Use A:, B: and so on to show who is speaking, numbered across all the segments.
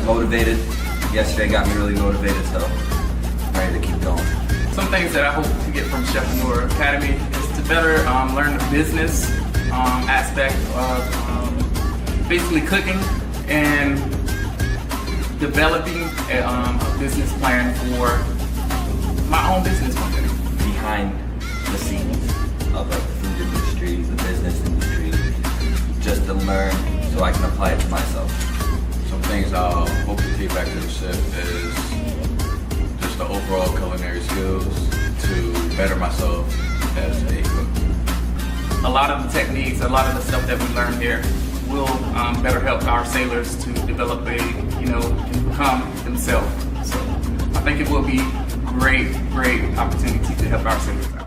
A: motivated. Yesterday got me really motivated, so I'm ready to keep going.
B: Some things that I hope to get from Chefpreneur Academy is to better learn the business aspect of basically cooking and developing a business plan for my own business one day.
A: Behind the scenes of like the food industry, the business industry, just to learn so I can apply it to myself.
C: Some things I'll hope to take back to the chef is just the overall culinary skills to better myself as a cook.
B: A lot of the techniques, a lot of the stuff that we learn here will better help our sailors to develop and become themselves. So I think it will be great opportunity to help our sailors out.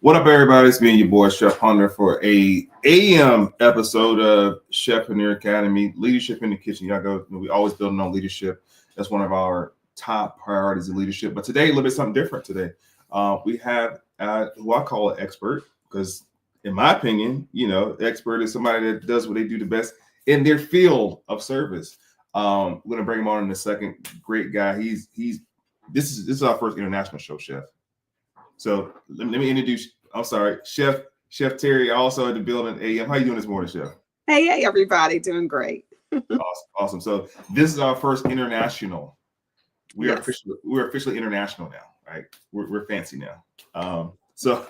D: What up, everybody? It's me and your boy, Chef Hunter, for a AM episode of Chefpreneur Academy, Leadership in the Kitchen. Y'all go, we always building on leadership. That's one of our top priorities of leadership. But today, a little bit something different today. We have who I call an expert, because in my opinion, expert is somebody that does what they do the best in their field of service. We're gonna bring him on in a second. Great guy. This is our first international show, Chef. So let me introduce. I'm sorry, Chef Terry, also in the building. AM, how you doing this morning, Chef?
E: Hey, everybody, doing great.
D: Awesome. So this is our first international. We're officially international now, right? We're fancy now. So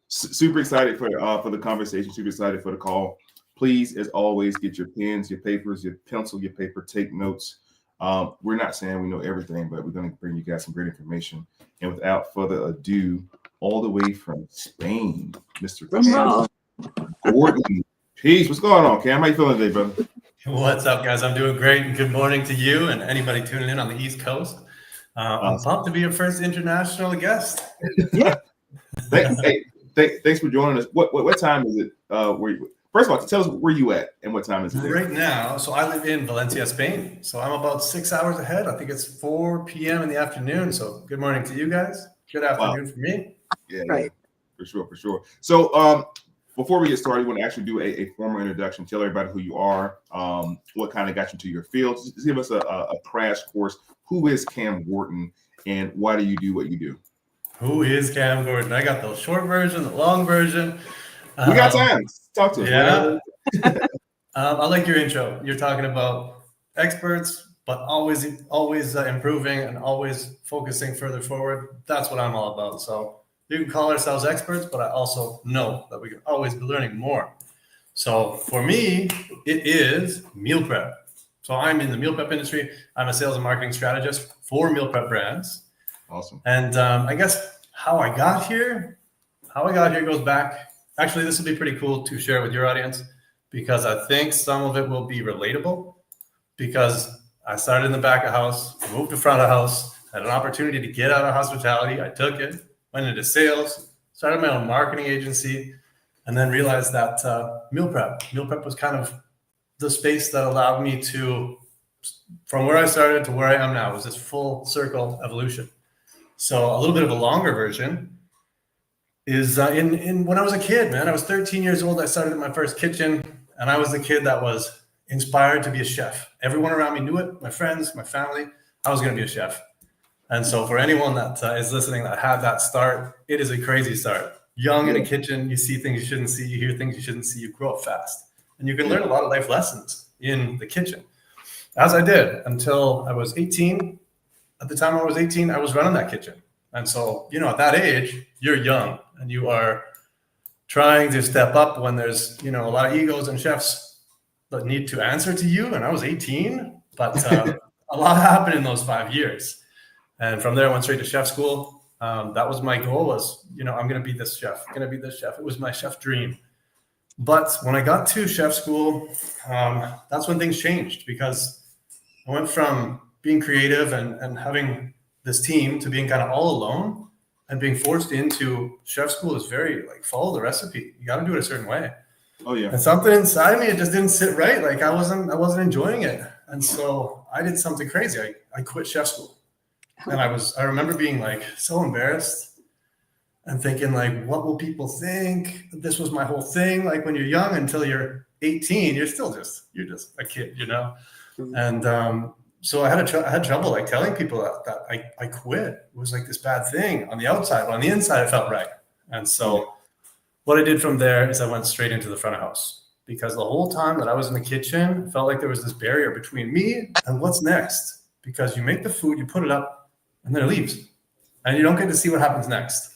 D: super excited for the conversation. Super excited for the call. Please, as always, get your pens, your papers, your pencil, your paper. Take notes. We're not saying we know everything, but we're going to bring you guys some great information. And without further ado, all the way from Spain, Mr. Cam Gordon. Peace. What's going on, Cam? How you feeling today, brother?
F: What's up, guys? I'm doing great, and good morning to you and anybody tuning in on the East Coast. I'm pumped to be your first international guest.
D: Yeah. Thanks for joining us. What time is it? First of all, tell us where you at and what time is it?
F: Right now, so I live in Valencia, Spain. So I'm about 6 hours ahead. I think it's 4 p.m. in the afternoon. So good morning to you guys. Good afternoon for me.
D: Yeah, right. For sure. So before we get started, we want to actually do a formal introduction. Tell everybody who you are, what kind of got you to your field. Just give us a crash course. Who is Cam Gordon, and why do you do what you do?
F: Who is Cam Gordon? I got the short version, the long version.
D: We got time. Talk to us.
F: Yeah. I like your intro. You're talking about experts, but always improving and always focusing further forward. That's what I'm all about. So you can call ourselves experts, but I also know that we can always be learning more. So for me, it is meal prep. So I'm in the meal prep industry. I'm a sales and marketing strategist for meal prep brands.
D: Awesome.
F: And I guess how I got here goes back. Actually, this will be pretty cool to share with your audience because I think some of it will be relatable, because I started in the back of house, moved to front of house, had an opportunity to get out of hospitality. I took it, went into sales, started my own marketing agency, and then realized that meal prep was kind of the space that allowed me to, from where I started to where I am now, was this full circle evolution. So a little bit of a longer version is in when I was a kid, man. I was 13 years old. I started in my first kitchen, and I was the kid that was inspired to be a chef. Everyone around me knew it. My friends, my family. I was going to be a chef. And so for anyone that is listening that had that start, it is a crazy start. Young in a kitchen, you see things you shouldn't see. You hear things you shouldn't see. You grow up fast. And you can learn a lot of life lessons in the kitchen. As I did until I was 18. At the time I was 18, I was running that kitchen. And so, at that age, you're young and you are trying to step up when there's, a lot of egos and chefs that need to answer to you. And I was 18, but a lot happened in those 5 years. And from there, I went straight to chef school. That was my goal was, I'm going to be this chef, It was my chef dream. But when I got to chef school, that's when things changed, because I went from being creative and having this team to being kind of all alone, and being forced into chef school is very follow the recipe. You got to do it a certain way.
D: Oh yeah.
F: And something inside me, it just didn't sit right. I wasn't enjoying it. And so I did something crazy. I quit chef school. And I remember being so embarrassed. and thinking like, what will people think? This was my whole thing. Like when you're young until you're 18, you're just a kid, you know? And so I had trouble like telling people that I quit. It was like this bad thing on the outside, but on the inside it felt right. And so what I did from there is I went straight into the front of house, because the whole time that I was in the kitchen, it felt like there was this barrier between me and what's next, because you make the food, you put it up, and then it leaves, and you don't get to see what happens next.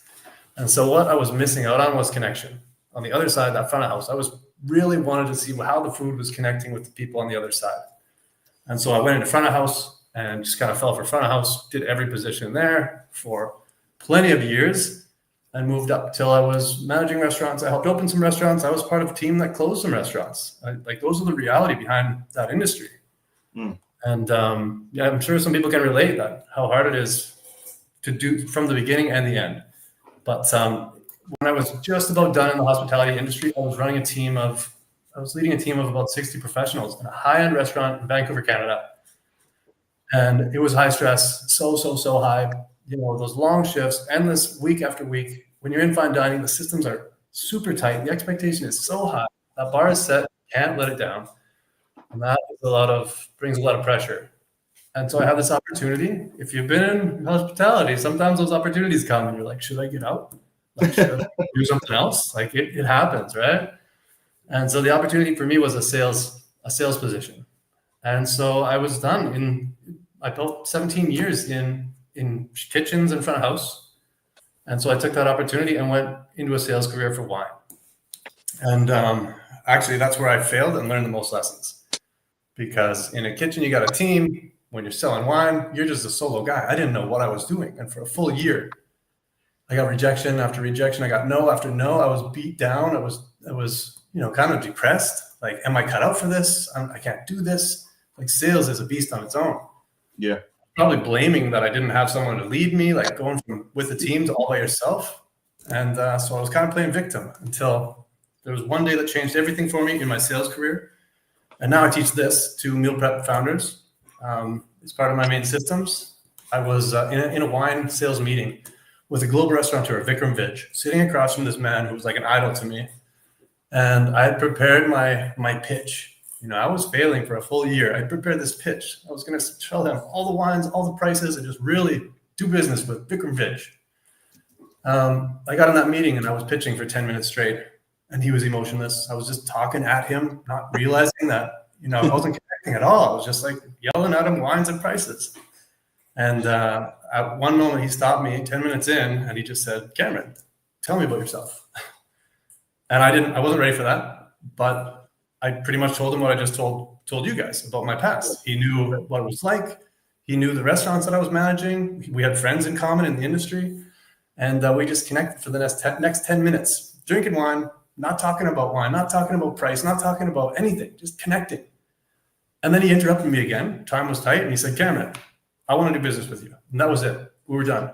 F: And so what I was missing out on was connection. On the other side, that front of house, I was really wanted to see how the food was connecting with the people on the other side. And so I went into front of house and just kind of fell for front of house, did every position there for plenty of years, and moved up till I was managing restaurants. I helped open some restaurants. I was part of a team that closed some restaurants. Like those are the reality behind that industry. And yeah, I'm sure some people can relate that how hard it is to do from the beginning and the end. But when I was just about done in the hospitality industry, I was leading a team of about 60 professionals in a high-end restaurant in Vancouver, Canada. And it was high stress, so high. You know, those long shifts, endless week after week. When you're in fine dining, the systems are super tight. The expectation is so high. That bar is set, can't let it down. And that is brings a lot of pressure. And so I had this opportunity. If you've been in hospitality, sometimes those opportunities come and you're like, should I get out? Like, should I do something else? Like it happens, right? And so the opportunity for me was a sales position. And so I was done I built 17 years in kitchens and front of house. And so I took that opportunity and went into a sales career for wine. And actually that's where I failed and learned the most lessons, because in a kitchen, you got a team. When you're selling wine, you're just a solo guy. I didn't know what I was doing. And for a full year, I got rejection after rejection. I got no after no. I was beat down. I was, kind of depressed. Like, am I cut out for this? I can't do this. Like sales is a beast on its own.
D: Yeah.
F: Probably blaming that I didn't have someone to lead me, like going from with the team to all by yourself. And so I was kind of playing victim until there was one day that changed everything for me in my sales career. And now I teach this to meal prep founders. It's part of my main systems. I was in a wine sales meeting with a global restaurateur, Vikram Vij, sitting across from this man who was like an idol to me. And I had prepared my pitch. I was failing for a full year. I prepared this pitch. I was going to tell them all the wines, all the prices, and just really do business with Vikram Vij. I got in that meeting and I was pitching for 10 minutes straight, and he was emotionless. I was just talking at him, not realizing that, I wasn't connecting at all. I was just like yelling at him wines and prices. And at one moment he stopped me 10 minutes in and he just said, "Cameron, tell me about yourself." And I wasn't ready for that, but I pretty much told him what I just told you guys about my past. He knew what it was like. He knew the restaurants that I was managing. We had friends in common in the industry. And we just connected for the next 10 minutes, drinking wine, not talking about wine, not talking about price, not talking about anything, just connecting. And then he interrupted me again. Time was tight. And he said, "Cameron, I want to do business with you." And that was it. We were done.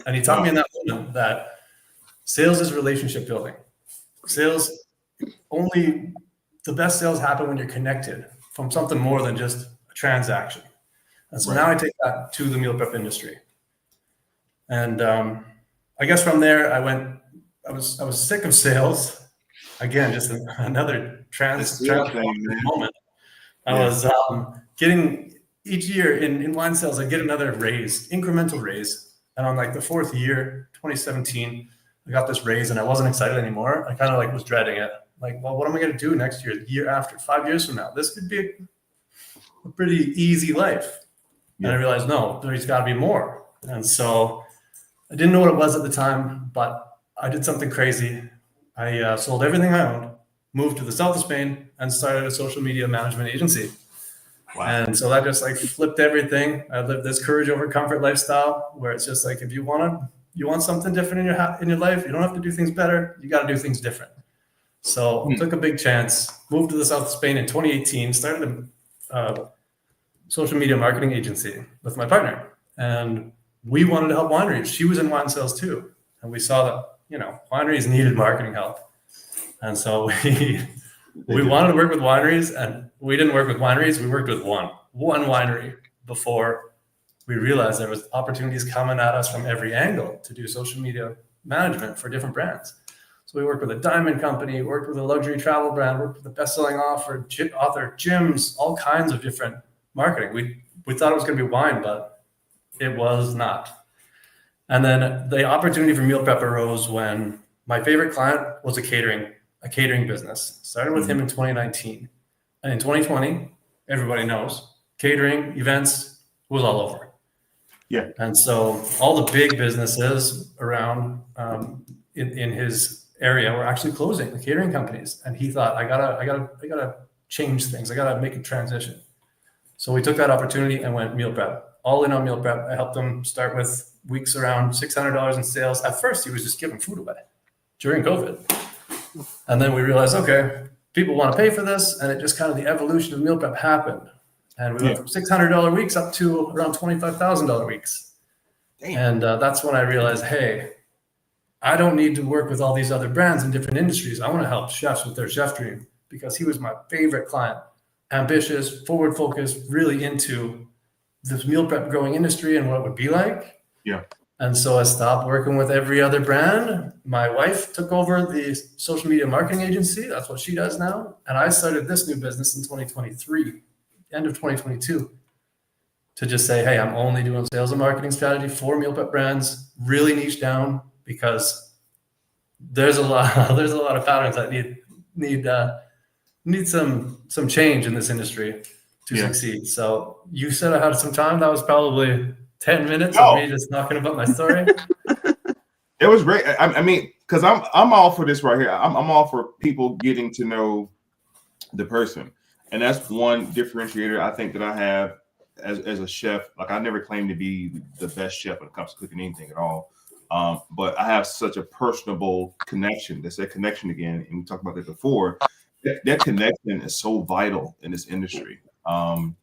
F: And he taught me in that moment that sales is relationship building. Sales, only the best sales happen when you're connected from something more than just a transaction. And so now I take that to the meal prep industry. And I guess from there, I was sick of sales. Again, just another trans moment. I was getting each year in wine sales, I get another raise, incremental raise. And on like the fourth year, 2017, I got this raise and I wasn't excited anymore. I kind of was dreading it. Like, well, what am I going to do next year, the year after, 5 years from now? This could be a pretty easy life. Yeah. And I realized, no, there's got to be more. And so I didn't know what it was at the time, but I did something crazy. I sold everything I owned, moved to the south of Spain, and started a social media management agency. Wow. And so that just flipped everything. I lived this courage over comfort lifestyle where it's just like, if you want something different in your life, you don't have to do things better. You got to do things different. So took a big chance, moved to the south of Spain in 2018, started a social media marketing agency with my partner. And we wanted to help wineries. She was in wine sales too. And we saw that, wineries needed marketing help. And so we wanted to work with wineries, and we didn't work with wineries. We worked with one winery before we realized there was opportunities coming at us from every angle to do social media management for different brands. So we worked with a diamond company, worked with a luxury travel brand, worked with a best-selling author, gyms, all kinds of different marketing. We thought it was going to be wine, but it was not. And then the opportunity for meal prep arose when my favorite client was a catering business. Started with him in 2019. And in 2020, everybody knows, catering, events was all over.
D: Yeah.
F: And so all the big businesses around in his area were actually closing, the catering companies. And he thought, I gotta change things. I gotta make a transition. So we took that opportunity and went meal prep, all in on meal prep. I helped him start with weeks around $600 in sales. At first, he was just giving food away during COVID. And then we realized, okay, people want to pay for this. And it just kind of the evolution of meal prep happened. And we went from $600 weeks up to around $25,000 weeks. Damn. And that's when I realized, hey, I don't need to work with all these other brands in different industries. I want to help chefs with their chef dream, because he was my favorite client. Ambitious, forward focused, really into this meal prep growing industry and what it would be like.
D: Yeah.
F: And so I stopped working with every other brand. My wife took over the social media marketing agency. That's what she does now. And I started this new business in 2023, end of 2022, to just say, hey, I'm only doing sales and marketing strategy for meal prep brands, really niche down, because there's a lot of patterns that need some change in this industry to succeed. So you said I had some time. That was probably 10 minutes of me just talking about my story.
D: It was great. I mean, because I'm all for this right here. I'm all for people getting to know the person, and that's one differentiator I think that I have as a chef. Like, I never claimed to be the best chef when it comes to cooking anything at all. But I have such a personable connection. That's that connection again, and we talked about that before. That connection is so vital in this industry. And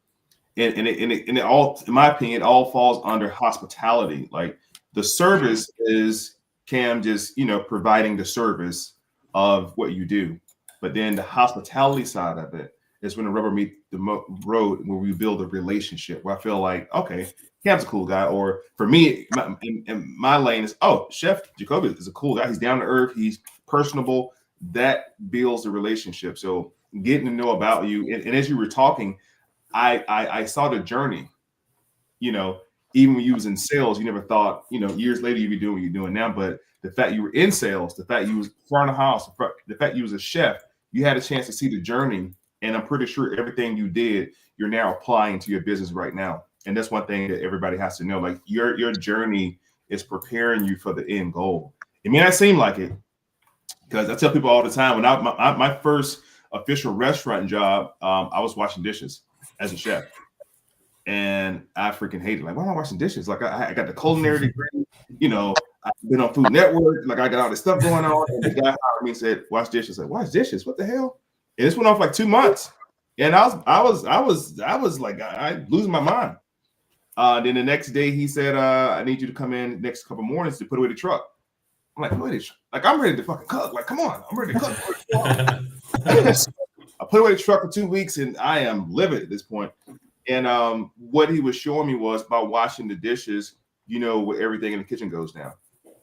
D: it all, in my opinion, it all falls under hospitality. Like, the service is Cam just, providing the service of what you do. But then the hospitality side of it is when the rubber meets the road, where we build a relationship, where I feel like, okay, Cam's a cool guy. Or for me, in my lane is, Chef Jacoby is a cool guy. He's down to earth. He's personable. That builds a relationship. So getting to know about you. And as you were talking, I saw the journey. Even when you was in sales, you never thought, years later you'd be doing what you're doing now. But the fact you were in sales, the fact you was front of house, the fact you was a chef, you had a chance to see the journey. And I'm pretty sure everything you did, you're now applying to your business right now. And that's one thing that everybody has to know. Like, your journey is preparing you for the end goal. It may not seem like it, because I tell people all the time, when my first official restaurant job, I was washing dishes as a chef. And I freaking hated it. Like, why am I washing dishes? Like, I got the culinary degree, I've been on Food Network, like, I got all this stuff going on. And the guy hired me and said, wash dishes. Like, wash dishes? What the hell? And this went on for like 2 months. And I was like, I losing my mind. Then the next day he said, I need you to come in next couple mornings to put away the truck. I'm like, I'm ready to fucking cook. Like, come on, I'm ready to cook. I put away the truck for 2 weeks and I am livid at this point. And what he was showing me was, by washing the dishes, where everything in the kitchen goes now.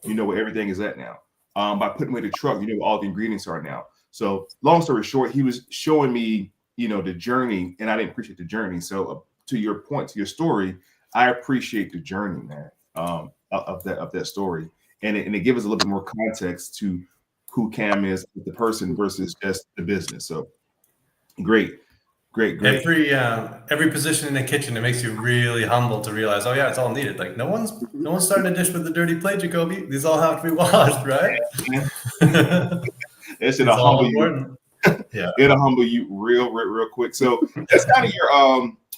D: Where everything is at now. By putting away the truck, where all the ingredients are now. So long story short, he was showing me, the journey, and I didn't appreciate the journey. So to your point, to your story, I appreciate the journey, man, of that story. And it gives us a little bit more context to who Cam is, the person, versus just the business. So great.
F: Every position in the kitchen, it makes you really humble to realize, oh yeah, it's all needed. Like, no one's starting a dish with a dirty plate, Jacoby. These all have to be washed, right?
D: It'll humble you. Yeah, it'll humble you real quick. So that's kind of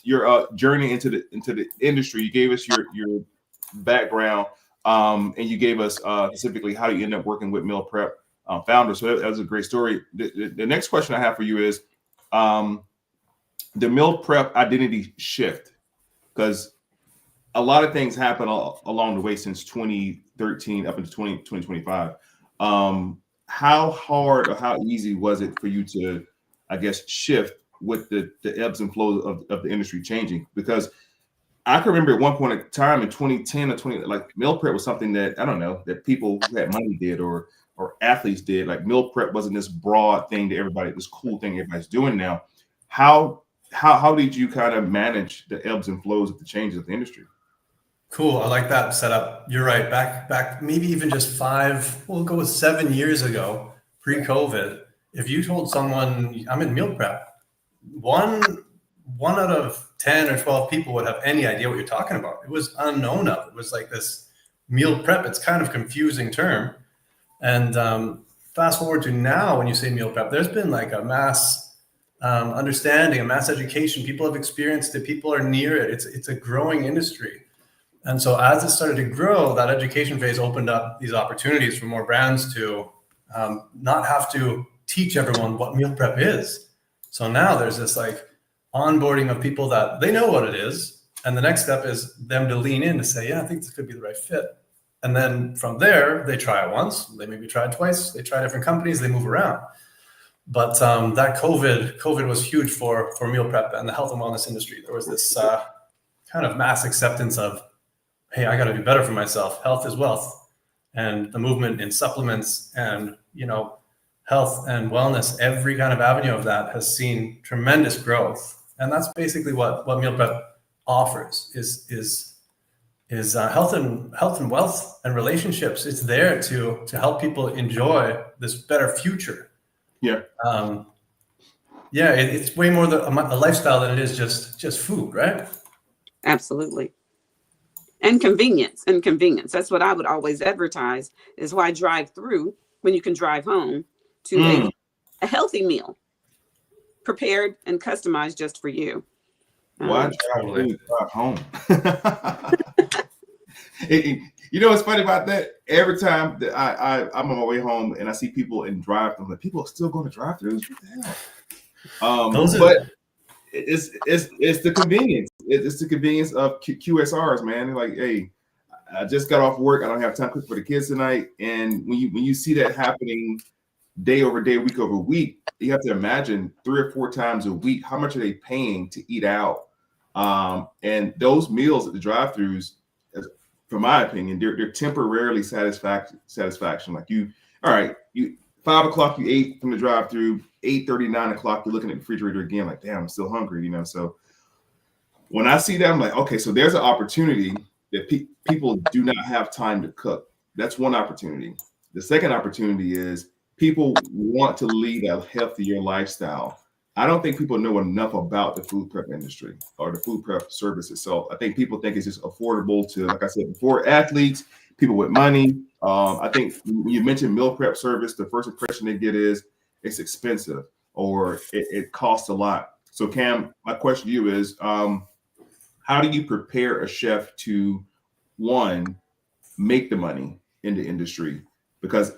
D: your journey into the industry. You gave us your background, and you gave us specifically how you end up working with meal prep founders. So that was a great story. The next question I have for you is the meal prep identity shift, because a lot of things happen along the way since 2013 up into 2025. How hard or how easy was it for you to, I guess, shift with the ebbs and flows of the industry changing? Because I can remember at one point in time in 2010 or 20, like meal prep was something that I don't know that people who had money did or athletes did. Like meal prep wasn't this broad thing that everybody, this cool thing everybody's doing now. How did you kind of manage the ebbs and flows of the changes of the industry?
F: Cool. I like that setup. You're right. Back, maybe even just we'll go with 7 years ago, pre-COVID. If you told someone I'm in meal prep, one out of 10 or 12 people would have any idea what you're talking about. It was unknown of. It was like this meal prep. It's kind of confusing term. And fast forward to now, when you say meal prep, there's been like a mass understanding, a mass education. People have experienced it. People are near it. It's a growing industry. And so as it started to grow, that education phase opened up these opportunities for more brands to not have to teach everyone what meal prep is. So now there's this like onboarding of people that they know what it is. And the next step is them to lean in to say, yeah, I think this could be the right fit. And then from there, they try it once, they maybe try it twice, they try different companies, they move around. But that COVID was huge for meal prep and the health and wellness industry. There was this kind of mass acceptance of, hey, I got to do better for myself. Health is wealth. And the movement in supplements and, health and wellness, every kind of avenue of that has seen tremendous growth. And that's basically what meal prep offers is health and wealth and relationships. It's there to help people enjoy this better future.
D: Yeah.
F: It's way more a lifestyle than it is just food, right?
E: Absolutely. And convenience. That's what I would always advertise, is why drive through when you can drive home to a healthy meal prepared and customized just for you.
D: Why drive home? What's funny about that? Every time that I'm on my way home and I see people in drive-thru, like, people are still going to drive-thrus. What the hell? But it's the convenience. It's the convenience of QSRs, man. They're like, hey, I just got off work. I don't have time to cook for the kids tonight. And when you see that happening day over day, week over week, you have to imagine 3 or 4 times a week, how much are they paying to eat out? And those meals at the drive-thrus, from my opinion, they're temporarily satisfaction. Like you 5 o'clock you ate from the drive-thru, 8:30, 9 o'clock you're looking at the refrigerator again, like, damn, I'm still hungry, So when I see that, I'm like, okay, so there's an opportunity that people do not have time to cook. That's one opportunity. The second opportunity is people want to lead a healthier lifestyle. I don't think people know enough about the food prep industry or the food prep service itself. I think people think it's just affordable to, like I said before, athletes, people with money. I think when you mention meal prep service, the first impression they get is it's expensive or it costs a lot. So Cam, my question to you is, how do you prepare a chef to, one, make the money in the industry? Because,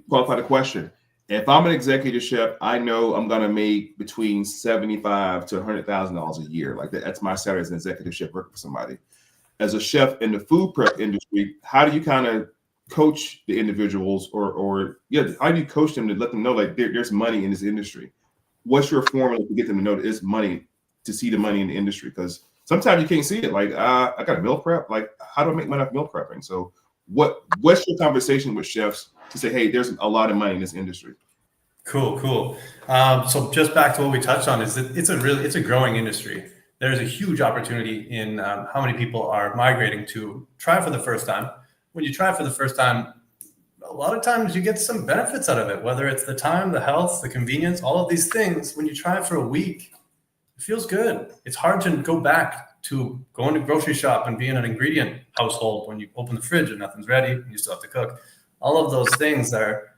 D: qualify the question. If I'm an executive chef, I know I'm gonna make between $75,000 to $100,000 a year. Like that's my salary as an executive chef working for somebody. As a chef in the food prep industry, how do you kind of coach the individuals, how do you coach them to let them know like there's money in this industry? What's your formula to get them to know that it's money, to see the money in the industry? Because sometimes you can't see it. Like I got a meal prep. Like how do I make money off meal prepping? So what's your conversation with chefs to say, hey, there's a lot of money in this industry?
F: Cool. So just back to what we touched on is that it's a growing industry. There's a huge opportunity in how many people are migrating to try for the first time. When you try for the first time, a lot of times you get some benefits out of it, whether it's the time, the health, the convenience, all of these things. When you try it for a week, it feels good. It's hard to go back to going to grocery shop and being an ingredient household when you open the fridge and nothing's ready and you still have to cook. All of those things are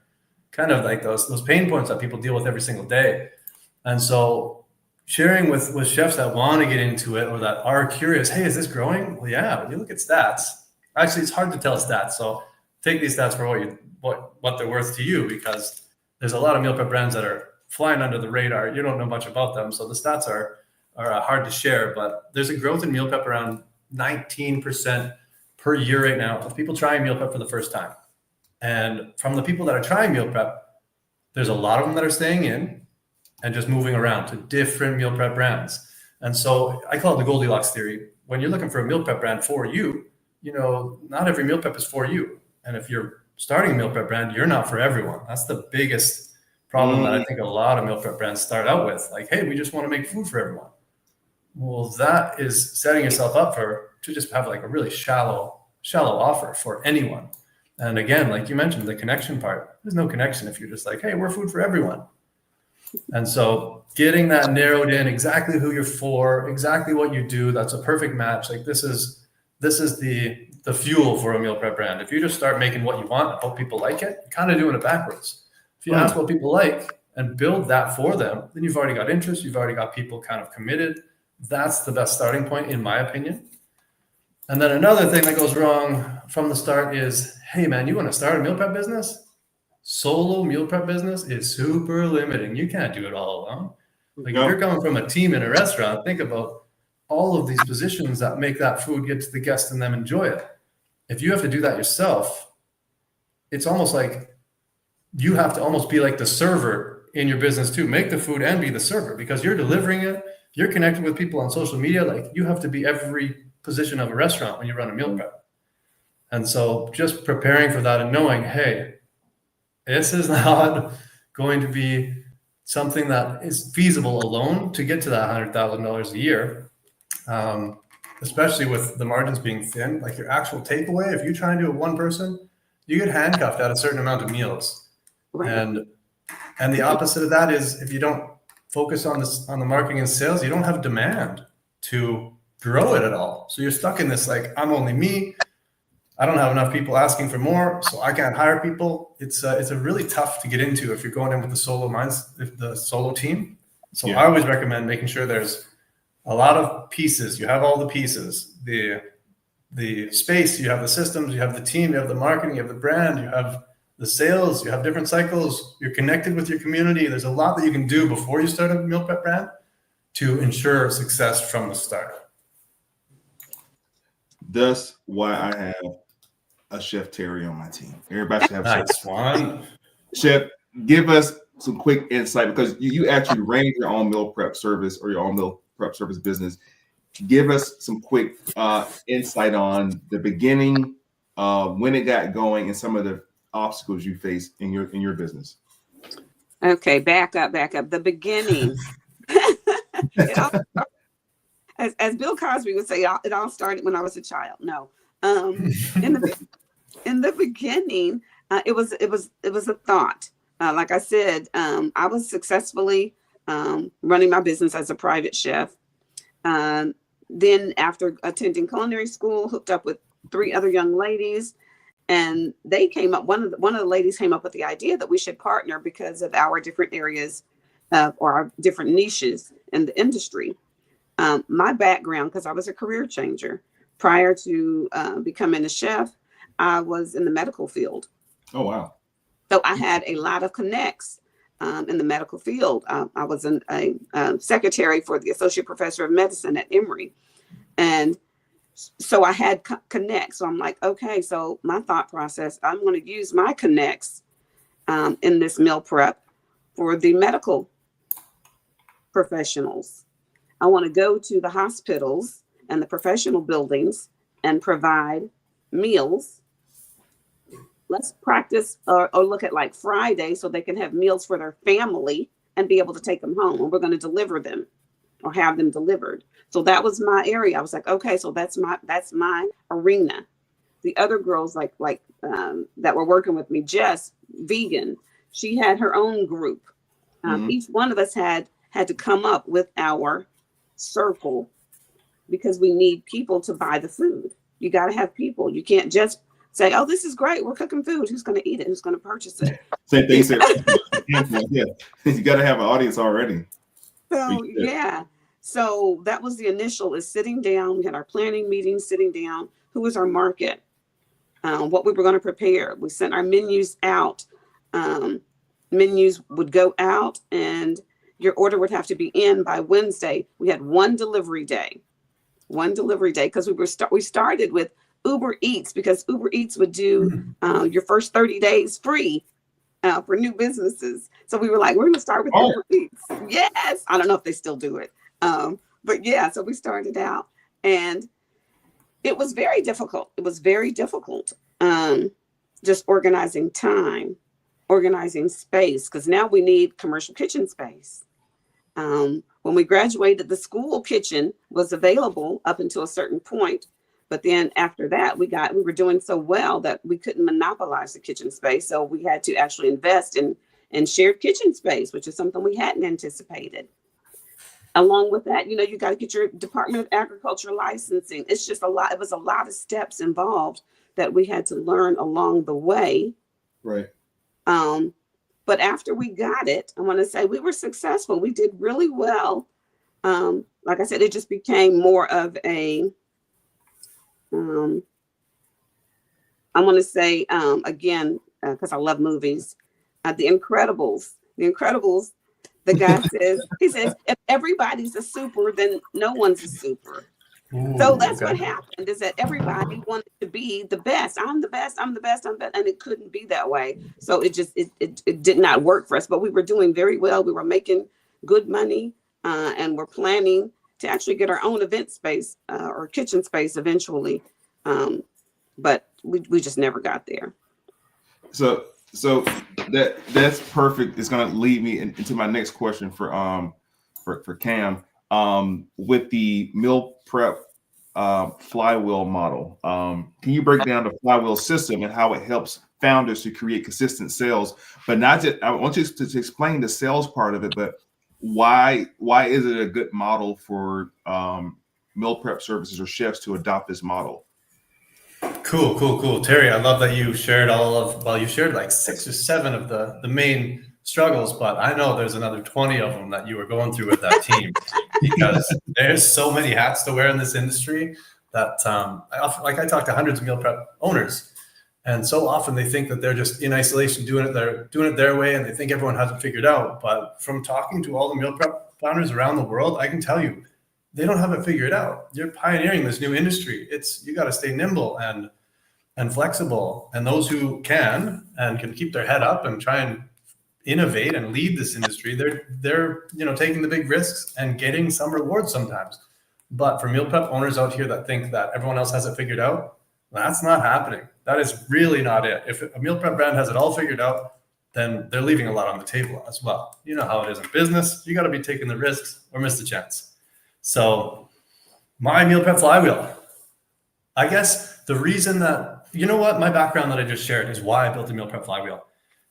F: kind of like those pain points that people deal with every single day. And so sharing with chefs that want to get into it or that are curious, hey, is this growing? Well, yeah, when you look at stats, actually it's hard to tell stats. So take these stats for what they're worth to you, because there's a lot of meal prep brands that are flying under the radar. You don't know much about them. So the stats are hard to share, but there's a growth in meal prep around 19% per year right now of people trying meal prep for the first time. And from the people that are trying meal prep, there's a lot of them that are staying in and just moving around to different meal prep brands. And so I call it the Goldilocks theory. When you're looking for a meal prep brand for you, not every meal prep is for you. And if you're starting a meal prep brand, you're not for everyone. That's the biggest problem that I think a lot of meal prep brands start out with. Like, hey, we just want to make food for everyone. Well, that is setting yourself up to just have like a really shallow offer for anyone. And again, like you mentioned, the connection part, there's no connection if you're just like, hey, we're food for everyone. And so getting that narrowed in, exactly who you're for, exactly what you do, that's a perfect match. Like this is the fuel for a meal prep brand. If you just start making what you want and hope people like it, you're kind of doing it backwards. If you ask what people like and build that for them, then you've already got interest, you've already got people kind of committed. That's the best starting point, in my opinion. And then another thing that goes wrong from the start is, hey man, you want to start a meal prep business? Solo meal prep business is super limiting. You can't do it all alone. Like if you're coming from a team in a restaurant, think about all of these positions that make that food get to the guest and them enjoy it. If you have to do that yourself, it's almost like you have to almost be like the server in your business too. Make the food and be the server, because you're delivering it. You're connecting with people on social media. Like you have to be every position of a restaurant when you run a meal prep. And so just preparing for that and knowing, hey, this is not going to be something that is feasible alone to get to that $100,000 a year, especially with the margins being thin. Like your actual takeaway, if you try and do it one person, you get handcuffed at a certain amount of meals. Right. And the opposite of that is if you don't focus on the marketing and sales, you don't have demand to grow it at all. So you're stuck in this, like, I'm only me. I don't have enough people asking for more, so I can't hire people. It's a really tough to get into if you're going in with the solo team. So I always recommend making sure there's a lot of pieces. You have all the pieces, the space, you have the systems, you have the team, you have the marketing, you have the brand, you have the sales, you have different cycles, you're connected with your community. There's a lot that you can do before you start a meal prep brand to ensure success from the start.
D: That's why I have a Chef Terry on my team. Everybody should have
F: nice one.
D: Chef, give us some quick insight, because you actually ran your own meal prep service or your own meal prep service business. Give us some quick insight on the beginning, when it got going, and some of the obstacles you faced in your business.
E: Okay, back up. The beginning. As Bill Cosby would say, it all started when I was a child. No, in the beginning, it was a thought. Like I said, I was successfully running my business as a private chef. Then after attending culinary school, hooked up with 3 other young ladies, and they came up. One of the ladies came up with the idea that we should partner because of our different areas or our different niches in the industry. My background, because I was a career changer prior to becoming a chef, I was in the medical field.
D: Oh, wow.
E: So I had a lot of connects in the medical field. I was a secretary for the associate professor of medicine at Emory. And so I had connects. So I'm like, okay, so my thought process, I'm going to use my connects in this meal prep for the medical professionals. I want to go to the hospitals and the professional buildings and provide meals. Let's practice or look at like Friday so they can have meals for their family and be able to take them home. And we're going to deliver them or have them delivered. So that was my area. I was like, okay, so that's my arena. The other girls like that were working with me, Jess, vegan, she had her own group. Each one of us had to come up with our circle because we need people to buy the food. You got to have people. You can't just say, oh, this is great, we're cooking food. Who's going to eat it? Who's going to purchase it?
D: Same thing. Yeah, you got to have an audience already.
E: So yeah. So that was the initial, is sitting down. We had our planning meeting, sitting down. Who was our market? What we were going to prepare. We sent our menus out. Menus would go out and your order would have to be in by Wednesday. We had one delivery day because we started with Uber Eats, because Uber Eats would do your first 30 days free for new businesses. So we were like, we're going to start with Uber Eats. Yes. I don't know if they still do it. But yeah, so we started out, and it was very difficult. It was very difficult. Just organizing time, organizing space, because now we need commercial kitchen space. When we graduated, the school kitchen was available up until a certain point. But then after that, we were doing so well that we couldn't monopolize the kitchen space. So we had to actually invest in shared kitchen space, which is something we hadn't anticipated. Along with that, you got to get your Department of Agriculture licensing. It's just a lot. It was a lot of steps involved that we had to learn along the way.
D: Right.
E: But after we got it, I want to say we were successful. We did really well. Like I said, it just became more of a, I want to say, again, because I love movies, The Incredibles. The guy says, if everybody's a super, then no one's a super.
F: Ooh,
E: So that's
F: okay.
E: what happened, is that everybody wanted to be the best. I'm the best. And it couldn't be that way. So it did not work for us, but we were doing very well. We were making good money, and we're planning to actually get our own event space or kitchen space eventually. But we just never got there.
D: So that's perfect. It's going to lead me into my next question for Cam. With the meal prep flywheel model, can you break down the flywheel system and how it helps founders to create consistent sales? But not just, I want you to explain the sales part of it, but why is it a good model for meal prep services or chefs to adopt this model?
F: Cool. Terry, I love that you shared you shared like 6 or 7 of the main struggles, but I know there's another 20 of them that you were going through with that team because there's so many hats to wear in this industry that I talk to hundreds of meal prep owners, and so often they think that they're just in isolation doing it their way, and they think everyone has it figured out. But from talking to all the meal prep founders around the world, I can tell you they don't have it figured out. You're pioneering this new industry. You got to stay nimble and flexible, and those who can keep their head up and try and innovate and lead this industry, they're taking the big risks and getting some rewards sometimes. But for meal prep owners out here that think that everyone else has it figured out, that's not happening. That is really not it. If a meal prep brand has it all figured out, then they're leaving a lot on the table as well. You know how it is in business. You got to be taking the risks or miss the chance. So my meal prep flywheel, I guess the reason that, my background that I just shared is why I built a meal prep flywheel.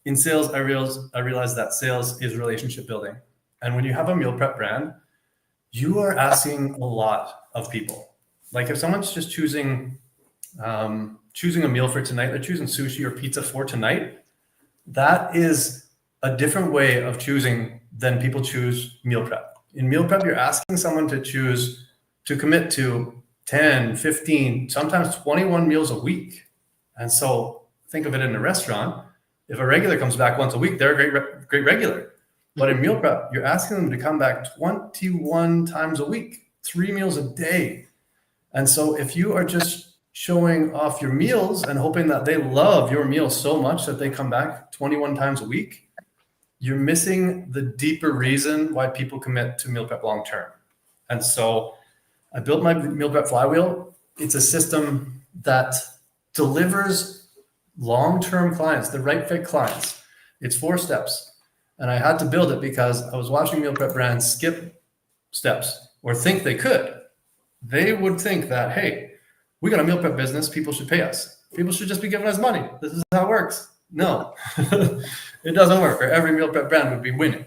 F: In sales, I realized that sales is relationship building. And when you have a meal prep brand, you are asking a lot of people. Like if someone's just choosing a meal for tonight, they're choosing sushi or pizza for tonight, that is a different way of choosing than people choose meal prep. In meal prep, you're asking someone to commit to 10, 15, sometimes 21 meals a week. And so think of it in a restaurant. If a regular comes back once a week, they're a great regular. But in meal prep, you're asking them to come back 21 times a week, 3 meals a day. And so if you are just showing off your meals and hoping that they love your meals so much that they come back 21 times a week, you're missing the deeper reason why people commit to meal prep long term. And so I built my meal prep flywheel. It's a system that delivers long-term clients, the right fit clients. It's 4 steps. And I had to build it because I was watching meal prep brands skip steps or think they could. They would think that, hey, we got a meal prep business. People should pay us. People should just be giving us money. This is how it works. No, it doesn't work, or every meal prep brand would be winning.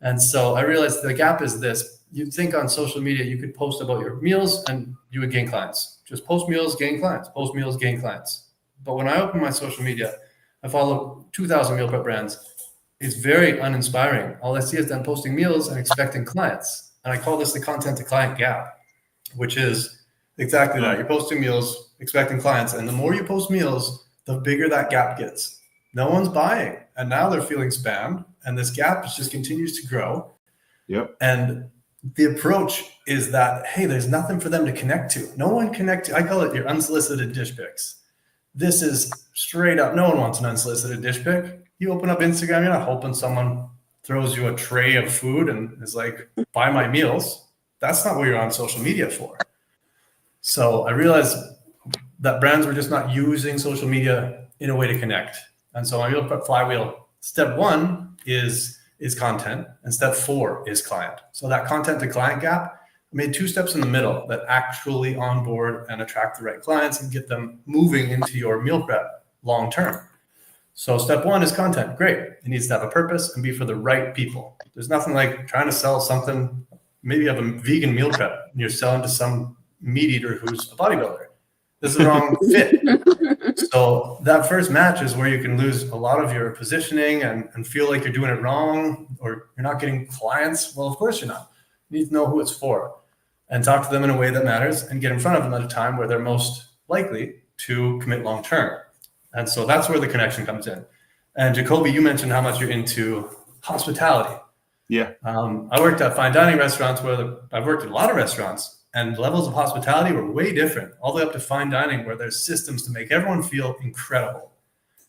F: And so I realized the gap is this. You'd think on social media, you could post about your meals and you would gain clients. Just post meals, gain clients, post meals, gain clients. But when I open my social media, I follow 2,000 meal prep brands. It's very uninspiring. All I see is them posting meals and expecting clients. And I call this the content to client gap, which is exactly that. You're posting meals, expecting clients. And the more you post meals, the bigger that gap gets. No one's buying. And now they're feeling spammed. And this gap just continues to grow.
D: Yep.
F: And the approach is that, hey, there's nothing for them to connect to. No one connect to. I call it your unsolicited dish pics. This is straight up. No one wants an unsolicited dish pic. You open up Instagram, you're not hoping someone throws you a tray of food and is like, buy my meals. That's not what you're on social media for. So I realized that brands were just not using social media in a way to connect. And so when I look at Flywheel, step 1 is content, and step 4 is client. So that content to client gap, I made 2 steps in the middle that actually onboard and attract the right clients and get them moving into your meal prep long term. So step 1 is content. Great. It needs to have a purpose and be for the right people. There's nothing like trying to sell something. Maybe you have a vegan meal prep and you're selling to some meat eater who's a bodybuilder. This is the wrong fit. So that first match is where you can lose a lot of your positioning and feel like you're doing it wrong or you're not getting clients. Well, of course you're not. You need to know who it's for and talk to them in a way that matters and get in front of them at a time where they're most likely to commit long term. And so that's where the connection comes in. And Jacoby, you mentioned how much you're into hospitality.
D: Yeah.
F: I worked at fine dining restaurants I've worked at a lot of restaurants, and levels of hospitality were way different, all the way up to fine dining where there's systems to make everyone feel incredible.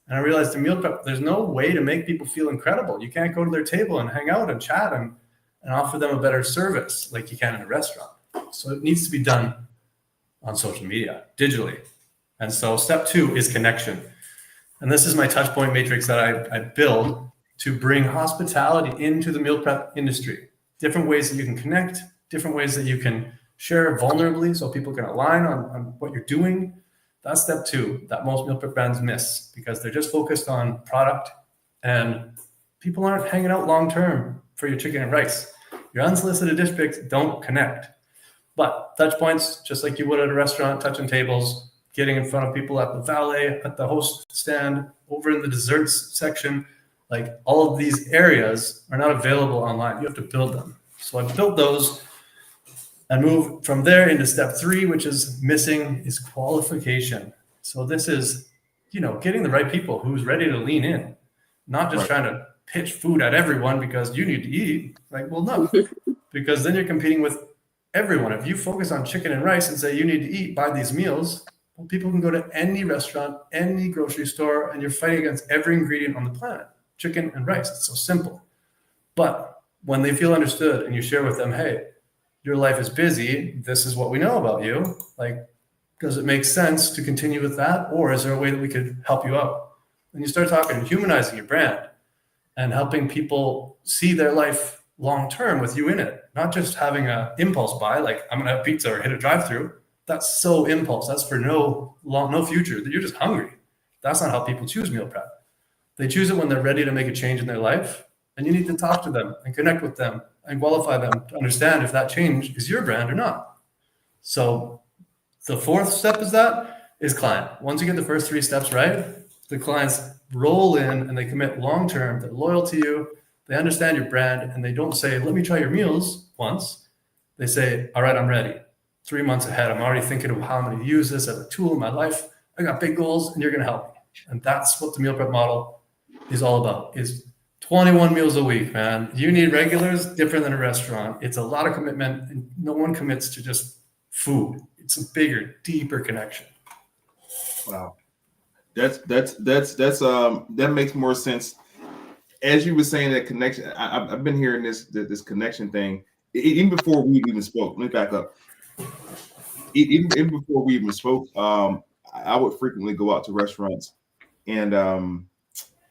F: And I realized in meal prep, there's no way to make people feel incredible. You can't go to their table and hang out and chat and offer them a better service like you can in a restaurant. So it needs to be done on social media, digitally. And so step 2 is connection. And this is my touch point matrix that I build to bring hospitality into the meal prep industry. Different ways that you can connect, different ways that you can share vulnerably so people can align on what you're doing. That's step 2 that most meal prep brands miss because they're just focused on product and people aren't hanging out long term for your chicken and rice. Your unsolicited dish picks don't connect. But touch points, just like you would at a restaurant, touching tables, getting in front of people at the valet, at the host stand, over in the desserts section, like all of these areas are not available online. You have to build them. So I built those and move from there into step 3, which is missing is qualification. So this is, getting the right people who's ready to lean in, not just trying to pitch food at everyone because you need to eat. Like, well, no, because then you're competing with everyone. If you focus on chicken and rice and say you need to eat, buy these meals, well, people can go to any restaurant, any grocery store, and you're fighting against every ingredient on the planet, chicken and rice. It's so simple. But when they feel understood and you share with them, hey, your life is busy. This is what we know about you. Like, does it make sense to continue with that? Or is there a way that we could help you out? And you start talking, humanizing your brand and helping people see their life long-term with you in it, not just having an impulse buy, like I'm going to have pizza or hit a drive-through. That's so impulse. That's for no future. You're just hungry. That's not how people choose meal prep. They choose it when they're ready to make a change in their life. And you need to talk to them and connect with them and qualify them to understand if that change is your brand or not. So the 4th step is client. Once you get the first 3 steps right, the clients roll in and they commit long-term. They're loyal to you. They understand your brand and they don't say, let me try your meals once. They say, all right, I'm ready. 3 months ahead, I'm already thinking of how I'm going to use this as a tool in my life. I got big goals and you're going to help me. And that's what the meal prep model is all about, is 21 meals a week, man. You need regulars, different than a restaurant. It's a lot of commitment and no one commits to just food. It's a bigger, deeper connection.
D: Wow. That makes more sense. As you were saying that connection, I've been hearing this connection thing even before we even spoke. Let me back up. Even before we even spoke, I would frequently go out to restaurants, and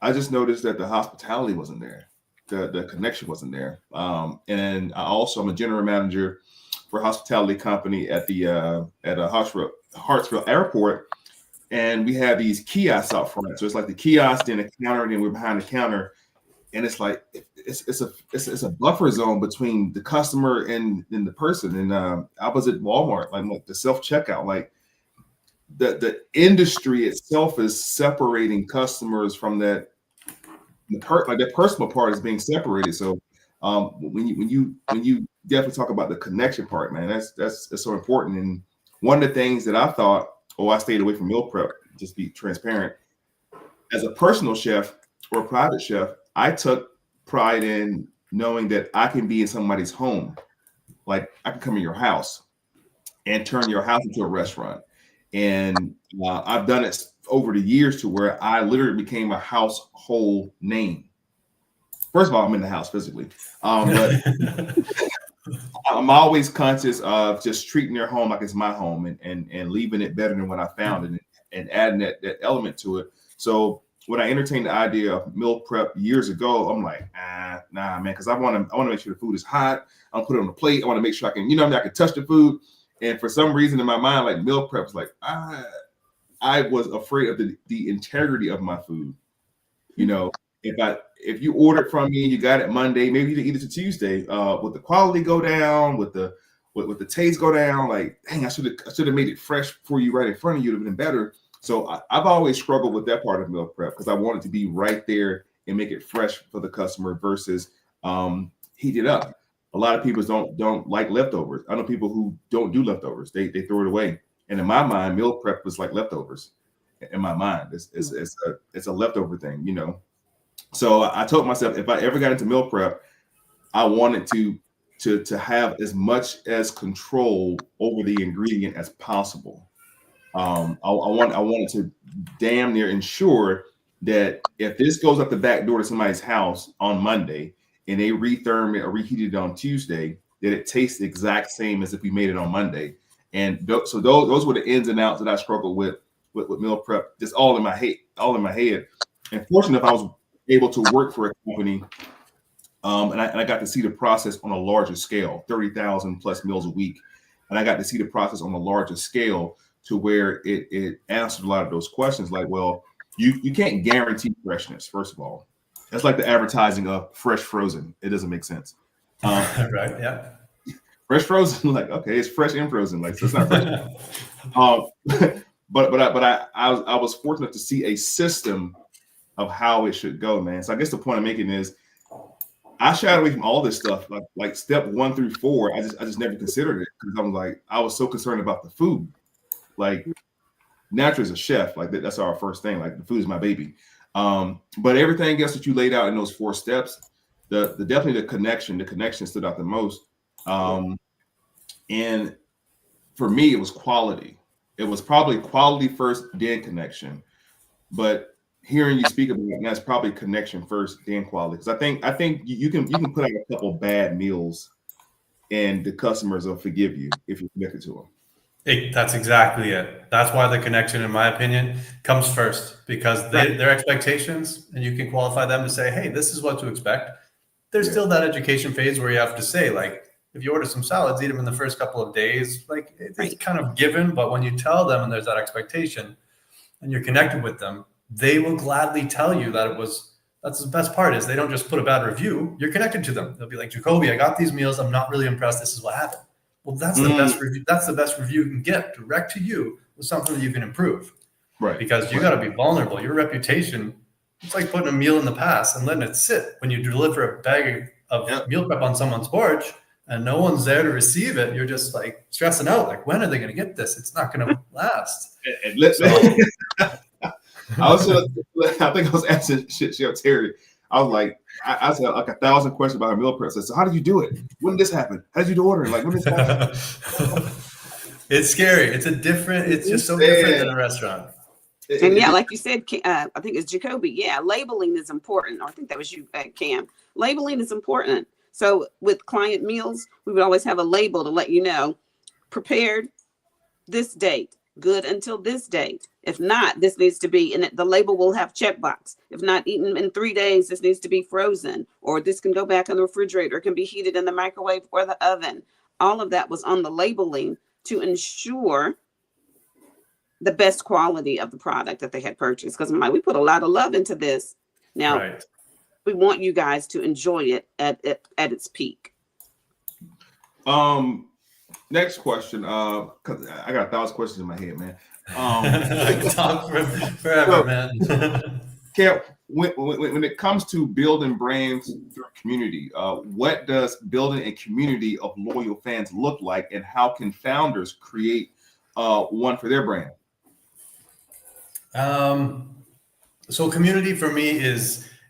D: I just noticed that the hospitality wasn't there, the connection wasn't there. And I'm a general manager for a hospitality company at a Hartsville Airport, and we have these kiosks out front. So it's like the kiosk, then the counter, and then we're behind the counter. And it's like it's a buffer zone between the customer and the person. And I was at Walmart, like the self checkout, like the industry itself is separating customers from that. That personal part is being separated. So when you definitely talk about the connection part, man, that's so important. And one of the things that I thought, I stayed away from meal prep, just be transparent. As a personal chef or a private chef, I took pride in knowing that I can be in somebody's home. Like I can come in your house and turn your house into a restaurant. And I've done it over the years to where I literally became a household name. First of all, I'm in the house physically. But I'm always conscious of just treating their home like it's my home and leaving it better than when I found it and adding that element to it. So when I entertained the idea of meal prep years ago, I'm like, nah, man, because I want to make sure the food is hot. I'll put it on the plate. I want to make sure I can, I can touch the food. And for some reason in my mind, like meal prep is like, I was afraid of the integrity of my food. If you ordered from me and you got it Monday, maybe you eat it to Tuesday. Would the quality go down? Would the taste go down? Like, dang, I should have made it fresh for you right in front of you. It would have been better. So I've always struggled with that part of meal prep because I want it to be right there and make it fresh for the customer versus heat it up. A lot of people don't like leftovers. I know people who don't do leftovers. They throw it away. And in my mind, meal prep was like leftovers. In my mind, it's a leftover thing, So I told myself if I ever got into meal prep, I wanted to have as much as control over the ingredient as possible. I wanted to damn near ensure that if this goes up the back door to somebody's house on Monday and they retherm it or reheat it on Tuesday, that it tastes the exact same as if we made it on Monday. And so those were the ins and outs that I struggled with meal prep, just all in my head. And fortunately, if I was able to work for a company, and I got to see the process on a larger scale, 30,000 plus meals a week, and I got to see the process on a larger scale to where it answered a lot of those questions. Like, well, you can't guarantee freshness. First of all, that's like the advertising of fresh frozen. It doesn't make sense.
F: Right? Yeah.
D: Fresh frozen, like, okay, it's fresh and frozen, like, so it's not fresh. But I was fortunate to see a system of how it should go, man. So I guess the point I'm making is I shied away from all this stuff, like step 1 through 4. I just never considered it because I was so concerned about the food. Like, naturally as a chef, like that's our first thing. Like, the food is my baby. But everything else that you laid out in those 4 steps, definitely the connection stood out the most. And for me, it was quality. It was probably quality first, then connection. But hearing you speak about it, that's probably connection first, then quality. Because I think you can put out a couple bad meals, and the customers will forgive you if you're connected to them.
F: That's exactly it. That's why the connection, in my opinion, comes first, because their expectations, and you can qualify them to say, hey, this is what to expect. There's still that education phase where you have to say, like, if you order some salads, eat them in the first couple of days. Like, it's kind of given, but when you tell them and there's that expectation and you're connected with them, they will gladly tell you that's the best part is they don't just put a bad review. You're connected to them. They'll be like, Jacoby, I got these meals. I'm not really impressed. This is what happened. Well, that's the best review. That's the best review you can get direct to you with something that you can improve. Right. Because you got to be vulnerable. Your reputation, it's like putting a meal in the past and letting it sit. When you deliver a bag of meal prep on someone's porch and no one's there to receive it, you're just like stressing out. Like, when are they going to get this? It's not going to last.
D: I think I was asking Chef Terry. I was like, I said like 1,000 questions about her meal prep. So how did you do it? When did this happen? How did you order? Like, when did this happen?
F: It's scary. It's just so different than a restaurant.
E: And like you said, I think it's Jacoby. Yeah, labeling is important. Or I think that was you, Cam. Labeling is important. So with client meals, we would always have a label to let you know, prepared this date, good until this date. If not, this needs to be, and the label will have checkbox. If not eaten in 3 days, this needs to be frozen, or this can go back in the refrigerator, can be heated in the microwave or the oven. All of that was on the labeling to ensure the best quality of the product that they had purchased. Because we put a lot of love into this. Now, we want you guys to enjoy it at its peak.
D: Next question. Cause I got 1,000 questions in my head, man.
F: Talk forever, man.
D: Cam, when it comes to building brands through community, what does building a community of loyal fans look like, and how can founders create one for their brand?
F: So community for me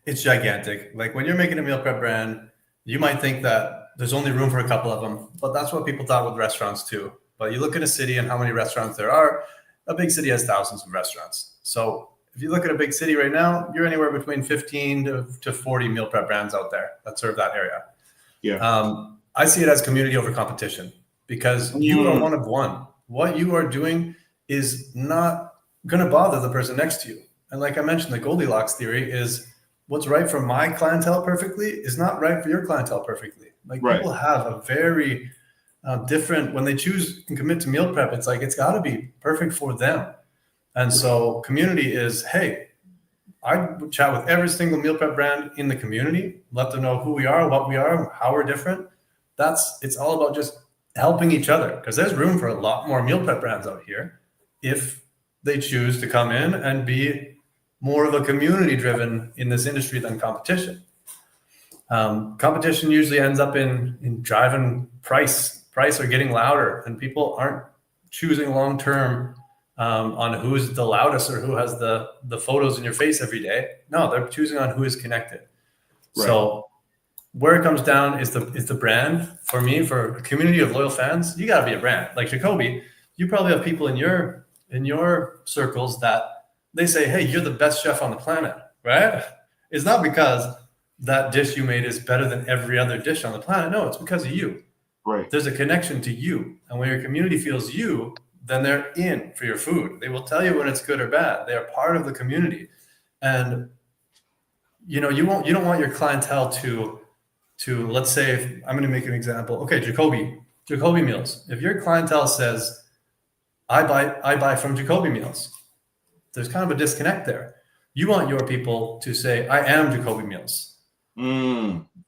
F: it's gigantic. Like, when you're making a meal prep brand, you might think that there's only room for a couple of them, but that's what people thought with restaurants too. But you look at a city and how many restaurants there are, a big city has thousands of restaurants. So if you look at a big city right now, you're anywhere between 15 to 40 meal prep brands out there that serve that area. Yeah. I see it as community over competition, because you are one of one. What you are doing is not going to bother the person next to you. And like I mentioned, the Goldilocks theory is what's right for my clientele perfectly is not right for your clientele perfectly. Like people have a very different, when they choose and commit to meal prep, it's like, it's got to be perfect for them. And so community is, hey, I would chat with every single meal prep brand in the community, let them know who we are, what we are, how we're different. It's all about just helping each other, because there's room for a lot more meal prep brands out here if they choose to come in and be more of a community driven in this industry than competition. Competition usually ends up in driving price or getting louder, and people aren't choosing long term on who's the loudest or who has the photos in your face every day. No, they're choosing on who is connected. Right. So where it comes down is the brand. For me, for a community of loyal fans, you got to be a brand. Like Jacoby, you probably have people in your circles that they say, hey, you're the best chef on the planet, right? It's not because that dish you made is better than every other dish on the planet. No, it's because of you.
D: Right.
F: There's a connection to you. And when your community feels you, then they're in for your food. They will tell you when it's good or bad. They are part of the community. And you don't want your clientele to let's say, if I'm going to make an example. Okay, Jacoby Meals. If your clientele says, I buy from Jacoby Meals, there's kind of a disconnect there. You want your people to say, I am Jacoby Meals.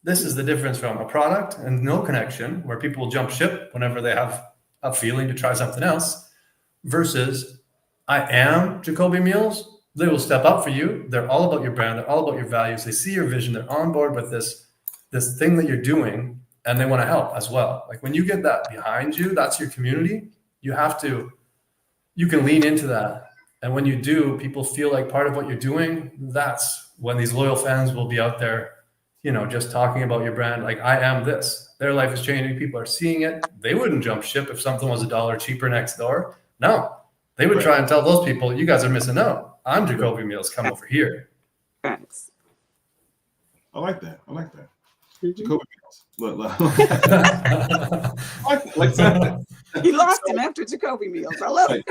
F: This is the difference from a product and no connection, where people will jump ship whenever they have a feeling to try something else, versus I am Jacoby Meals. They will step up for you. They're all about your brand. They're all about your values. They see your vision. They're on board with this thing that you're doing, and they want to help as well. Like when you get that behind you, that's your community. You can lean into that. And when you do, people feel like part of what you're doing. That's when these loyal fans will be out there, just talking about your brand. Like, I am this. Their life is changing. People are seeing it. They wouldn't jump ship if something was $1 cheaper next door. No, they would try and tell those people, you guys are missing out. I'm Jacoby Meals. Come over here.
E: Thanks.
D: I like that. Jacoby Meals. Look.
E: He lost him after Jacoby Meals. I love it.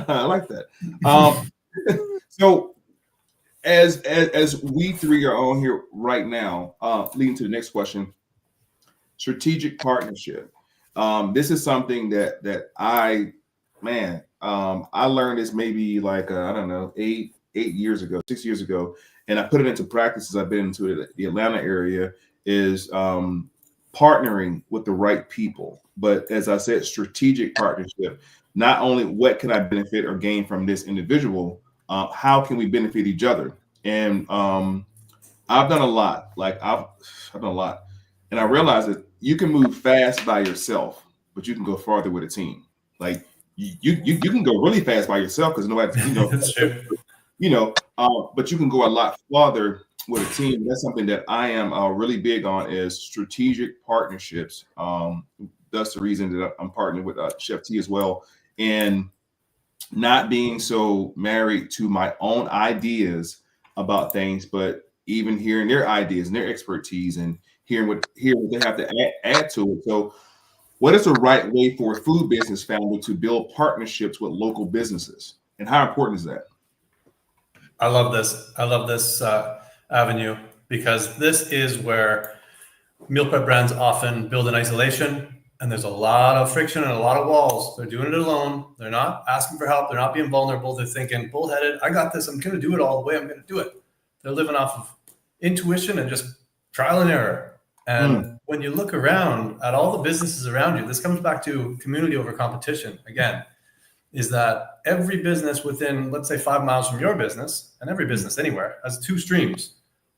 D: I like that. So as we three are on here right now, leading to the next question, strategic partnership. This is something that I learned this maybe like I don't know, 6 years ago, and I put it into practice as I've been into the Atlanta area, is partnering with the right people. But as I said, strategic partnership. Not only what can I benefit or gain from this individual, how can we benefit each other? And I've done a lot. I've done a lot, and I realized that you can move fast by yourself, but you can go farther with a team. Like you can go really fast by yourself because nobody,
F: That's true.
D: But you can go a lot farther with a team. That's something that I am really big on, is strategic partnerships. That's the reason that I'm partnering with Chef T as well, and not being so married to my own ideas about things, but even hearing their ideas and their expertise and hearing what they have to add to it. So what is the right way for a food business founder to build partnerships with local businesses, and how important is that?
F: I love this avenue, because this is where meal prep brands often build in isolation, and there's a lot of friction and a lot of walls. They're doing it alone. They're not asking for help. They're not being vulnerable. They're thinking bullheaded, I got this. I'm going to do it all the way. I'm going to do it. They're living off of intuition and just trial and error. And when you look around at all the businesses around you, this comes back to community over competition again, is that every business within, let's say, 5 miles from your business, and every business anywhere, has 2 streams.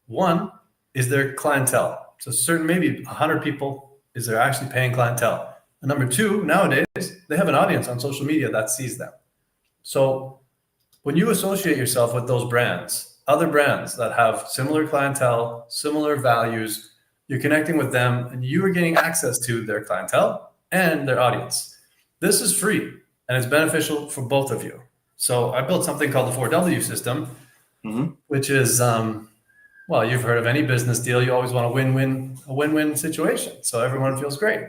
F: One is their clientele. So certain, maybe 100 people is they're actually paying clientele. And number 2, nowadays, they have an audience on social media that sees them. So when you associate yourself with those brands, other brands that have similar clientele, similar values, you're connecting with them, and you are getting access to their clientele and their audience. This is free, and it's beneficial for both of you. So I built something called the 4W system, which is Well, you've heard of any business deal. You always want a win-win situation. So everyone feels great.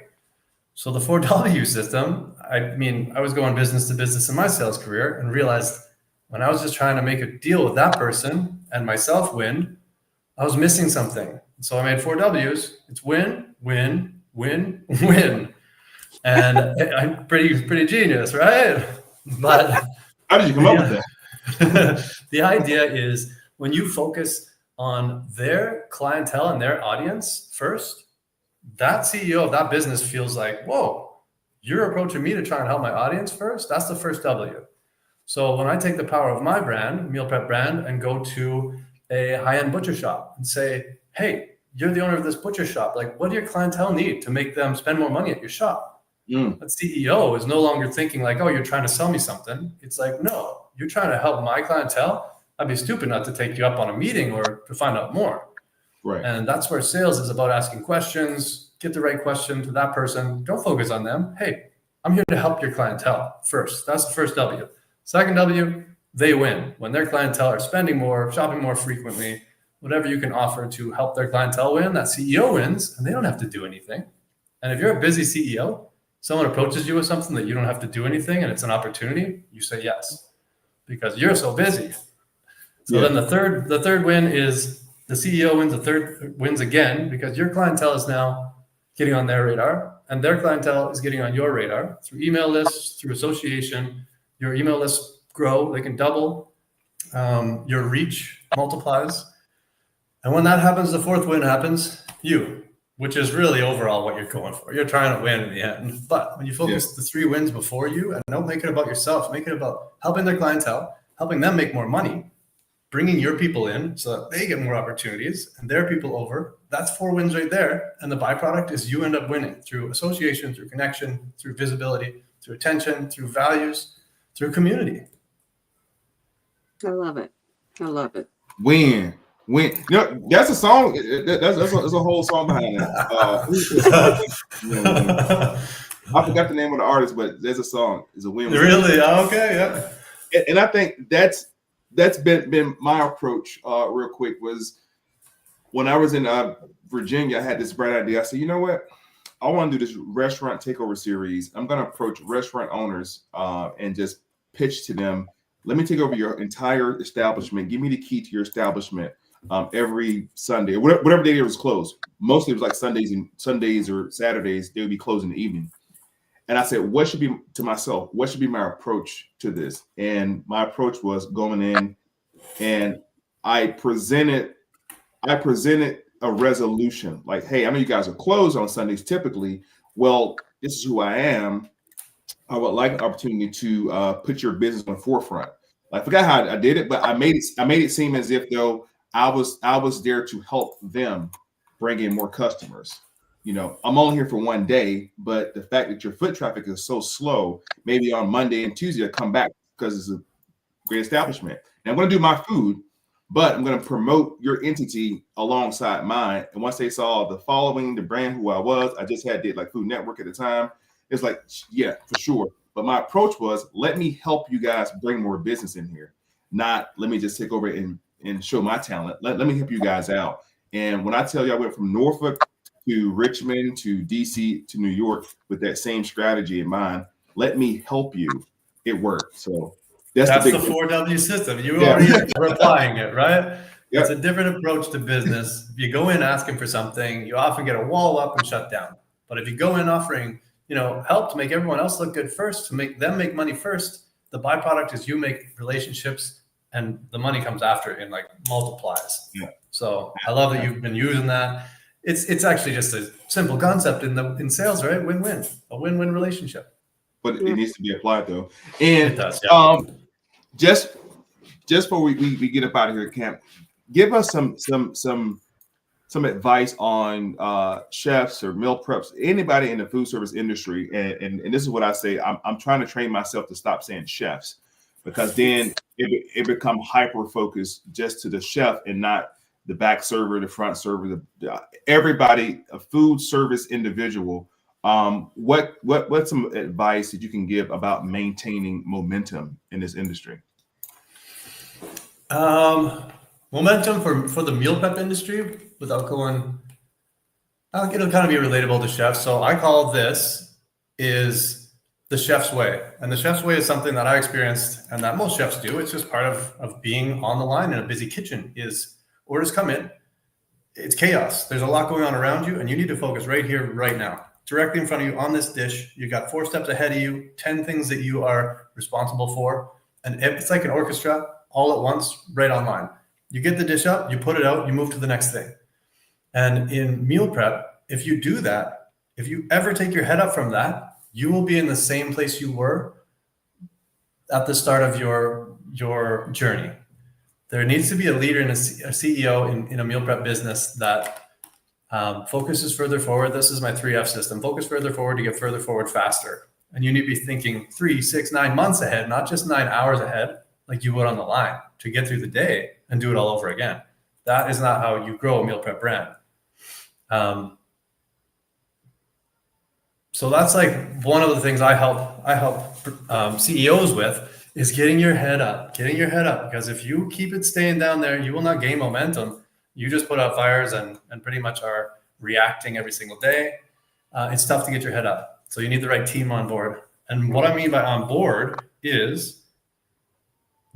F: So the 4W system, I mean, I was going business to business in my sales career and realized when I was just trying to make a deal with that person and myself win, I was missing something. So I made 4Ws. It's win, win, win, win. And I'm pretty genius, right? But
D: How did you come up with that?
F: the idea is when you focus on their clientele and their audience first, that CEO of that business feels like, whoa, you're approaching me to try and help my audience first. That's the first W. So when I take the power of my brand, meal prep brand, and go to a high-end butcher shop and say, hey, you're the owner of this butcher shop. Like, what do your clientele need to make them spend more money at your shop? That CEO is no longer thinking like, oh, you're trying to sell me something. It's like, no, you're trying to help my clientele. I'd be stupid not to take you up on a meeting or to find out more.
D: Right.
F: And that's where sales is about asking questions, get the right question to that person. Don't focus on them. Hey, I'm here to help your clientele first. That's the first W. Second W, they win. When their clientele are spending more, shopping more frequently, whatever you can offer to help their clientele win, that CEO wins and they don't have to do anything. And if you're a busy CEO, someone approaches you with something that you don't have to do anything and it's an opportunity, you say yes because you're so busy. So then the third win is the CEO wins, the third wins again because your clientele is now getting on their radar and their clientele is getting on your radar through email lists, through association. Your email lists grow, they can double, your reach multiplies. And when that happens, the fourth win happens, which is really overall what you're going for. You're trying to win in the end. But when you focus the three wins before you and don't make it about yourself, make it about helping their clientele, helping them make more money, bringing your people in so that they get more opportunities and their people over, that's 4 wins right there. And the byproduct is you end up winning through association, through connection, through visibility, through attention, through values, through community.
E: I love it. I love it.
D: Win. You know, that's a song. That's a whole song behind that. I forgot the name of the artist, but there's a song. It's a win.
F: Really? Okay, yeah.
D: And I think that's been my approach. Real quick was when I was in Virginia, I had this bright idea. I said, you know what? I want to do this restaurant takeover series. I'm going to approach restaurant owners and just pitch to them. Let me take over your entire establishment. Give me the key to your establishment every Sunday, whatever day it was closed. Mostly it was like Sundays or Saturdays. They would be closed in the evening. And I said, what should be my approach to this? And my approach was going in and I presented a resolution like, hey, I know you guys are closed on Sundays typically. Well, this is who I am. I would like an opportunity to put your business on the forefront. I forgot how I did it, but I made it seem as if though I was there to help them bring in more customers. You know, I'm only here for one day, but the fact that your foot traffic is so slow, maybe on Monday and Tuesday I'll come back because it's a great establishment. And I'm going to do my food, but I'm going to promote your entity alongside mine. And once they saw the following, the brand, who I was, I just did like Food Network at the time. It's like, yeah, for sure. But my approach was, let me help you guys bring more business in here. Not let me just take over and show my talent. Let me help you guys out. And when I tell you I went from Norfolk to Richmond to DC to New York with that same strategy in mind, let me help you. It worked. So that's the
F: 4W system. You already are applying it, right?
D: Yep.
F: It's a different approach to business. If you go in asking for something, you often get a wall up and shut down. But if you go in offering, help to make everyone else look good first, to make them make money first, the byproduct is you make relationships and the money comes after it and like multiplies.
D: Yeah.
F: So I love that you've been using that. It's actually just a simple concept in sales, right? Win-win, a win-win relationship.
D: But it needs to be applied though. And
F: it does, yeah.
D: Just before we get up out of here, Camp, give us some advice on chefs or meal preps, anybody in the food service industry. And this is what I say. I'm trying to train myself to stop saying chefs, because then it become hyper focused just to the chef and not the back server, the front server, everybody, a food service individual. What's some advice that you can give about maintaining momentum in this industry?
F: Well, Momentum for the meal prep industry, without going, it'll kind of be relatable to chefs. So I call this is the chef's way. And the chef's way is something that I experienced and that most chefs do. It's just part of being on the line in a busy kitchen. Is orders come in, it's chaos. There's a lot going on around you and you need to focus right here, right now. Directly in front of you on this dish, you got 4 steps ahead of you, 10 things that you are responsible for. And it's like an orchestra all at once, right online. You get the dish up, you put it out, you move to the next thing. And in meal prep, if you do that, if you ever take your head up from that, you will be in the same place you were at the start of your journey. There needs to be a leader and a CEO in a meal prep business that focuses further forward. This is my 3F system. Focus further forward to get further forward faster. And you need to be thinking 3, 6, 9 months ahead, not just 9 hours ahead, like you would on the line to get through the day and do it all over again. That is not how you grow a meal prep brand. So that's like one of the things I help CEOs with is getting your head up, because if you keep it staying down there, you will not gain momentum. You just put out fires and pretty much are reacting every single day. It's tough to get your head up. So you need the right team on board. And what I mean by on board is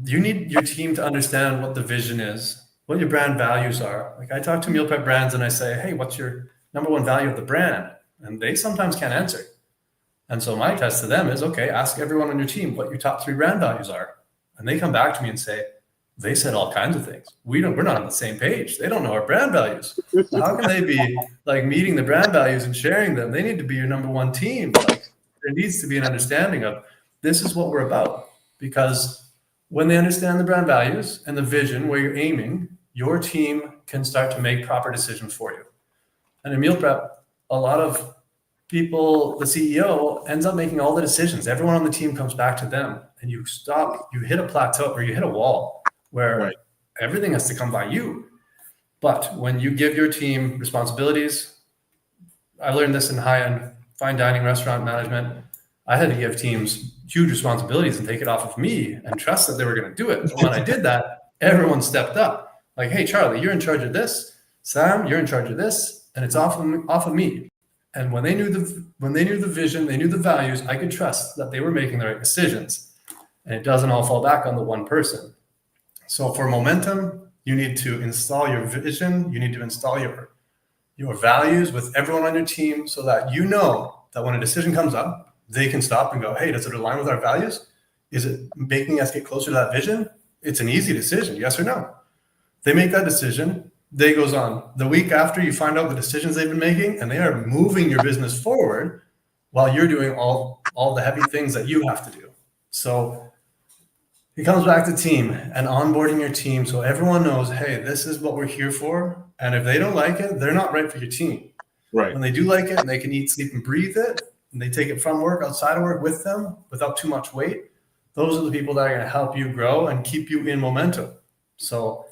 F: you need your team to understand what the vision is, what your brand values are. Like I talk to meal prep brands and I say, hey, what's your number one value of the brand? And they sometimes can't answer. And so my test to them is, okay, ask everyone on your team what your top 3 brand values are. And they come back to me and say, they said all kinds of things. We're not on the same page. They don't know our brand values. How can they be like meeting the brand values and sharing them? They need to be your number one team. Like there needs to be an understanding of this is what we're about. Because when they understand the brand values and the vision where you're aiming, your team can start to make proper decisions for you. And in meal prep, a lot of people, the CEO ends up making all the decisions. Everyone on the team comes back to them and you hit a plateau or you hit a wall where everything has to come by you. But when you give your team responsibilities, I learned this in high-end fine dining restaurant management. I had to give teams huge responsibilities and take it off of me and trust that they were going to do it. And when I did that, everyone stepped up. Like, hey, Charlie, you're in charge of this. Sam, you're in charge of this, and it's off of me. And when they knew the vision, they knew the values, I could trust that they were making the right decisions. And it doesn't all fall back on the one person. So for momentum, you need to install your vision. You need to install your values with everyone on your team so that you know that when a decision comes up, they can stop and go, hey, does it align with our values? Is it making us get closer to that vision? It's an easy decision, yes or no. They make that decision. Day goes on. The week after, you find out the decisions they've been making, and they are moving your business forward while you're doing all the heavy things that you have to do. So it comes back to team and onboarding your team so everyone knows, hey, this is what we're here for. And if they don't like it, they're not right for your team.
D: Right.
F: When they do like it and they can eat, sleep, and breathe it, and they take it from work, outside of work with them without too much weight, those are the people that are going to help you grow and keep you in momentum. So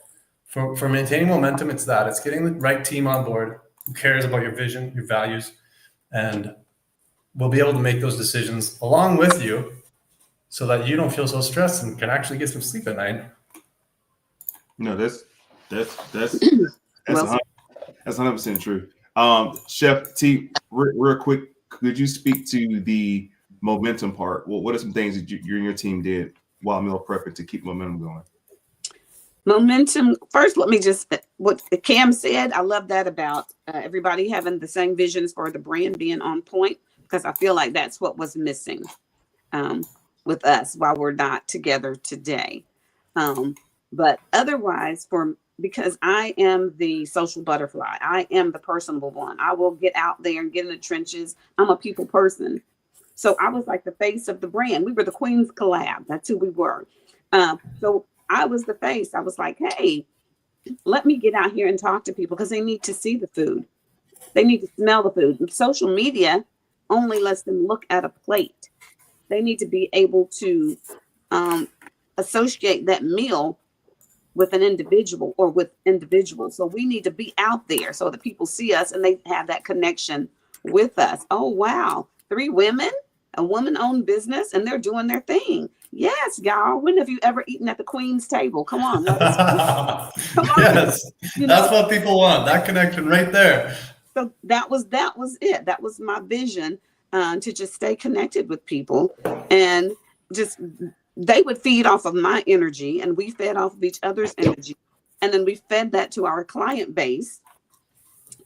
F: for maintaining momentum, it's getting the right team on board who cares about your vision, your values, and will be able to make those decisions along with you so that you don't feel so stressed and can actually get some sleep at night.
D: No, that's 100% true. Chef T, real quick, could you speak to the momentum part? What are some things that you and your team did while meal prepping to keep momentum going?
E: Momentum. First, let me just, what Cam said, I love that about everybody having the same visions for the brand being on point, because I feel like that's what was missing with us while we're not together today. But otherwise, because I am the social butterfly, I am the personable one. I will get out there and get in the trenches. I'm a people person. So I was like the face of the brand. We were the Queens collab. That's who we were. So I was the face. I was like, hey, let me get out here and talk to people because they need to see the food. They need to smell the food. And social media only lets them look at a plate. They need to be able to associate that meal with an individual or with individuals. So we need to be out there so that people see us and they have that connection with us. Oh, wow. 3 women, a woman-owned business, and they're doing their thing. Yes, y'all. When have you ever eaten at the Queen's table? Come on. Come on.
F: Yes,
E: You
F: that's
E: know,
F: what people want. That connection right there.
E: so that was it. That was my vision, to just stay connected with people, and just they would feed off of my energy, and we fed off of each other's energy, and then we fed that to our client base,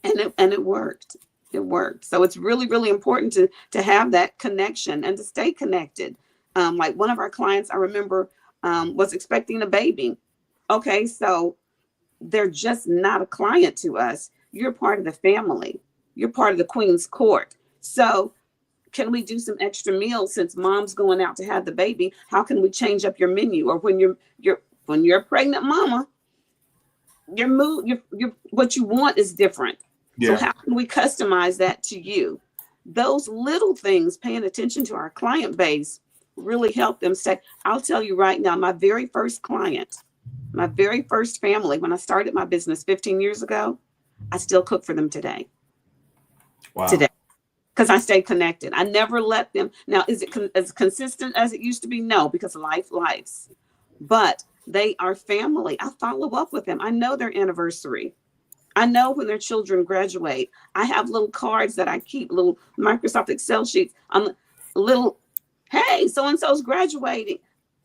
E: and it worked. It worked. So it's really, really important to have that connection and to stay connected. Like one of our clients, I remember, was expecting a baby. Okay, so they're just not a client to us. You're part of the family. You're part of the Queen's Court. So can we do some extra meals since mom's going out to have the baby? How can we change up your menu? Or when you're a pregnant mama, your mood, your what you want is different.
D: Yeah.
E: So how can we customize that to you? Those little things, paying attention to our client base, really help them stay. I'll tell you right now, my very first client, my very first family, when I started my business 15 years ago, I still cook for them today.
D: Wow.
E: Today. Because I stayed connected. I never let them. Now, is it as consistent as it used to be? No, because lives. But they are family. I follow up with them. I know their anniversary. I know when their children graduate. I have little cards that I keep, little Microsoft Excel sheets. I'm a little, hey, so-and-so's graduating.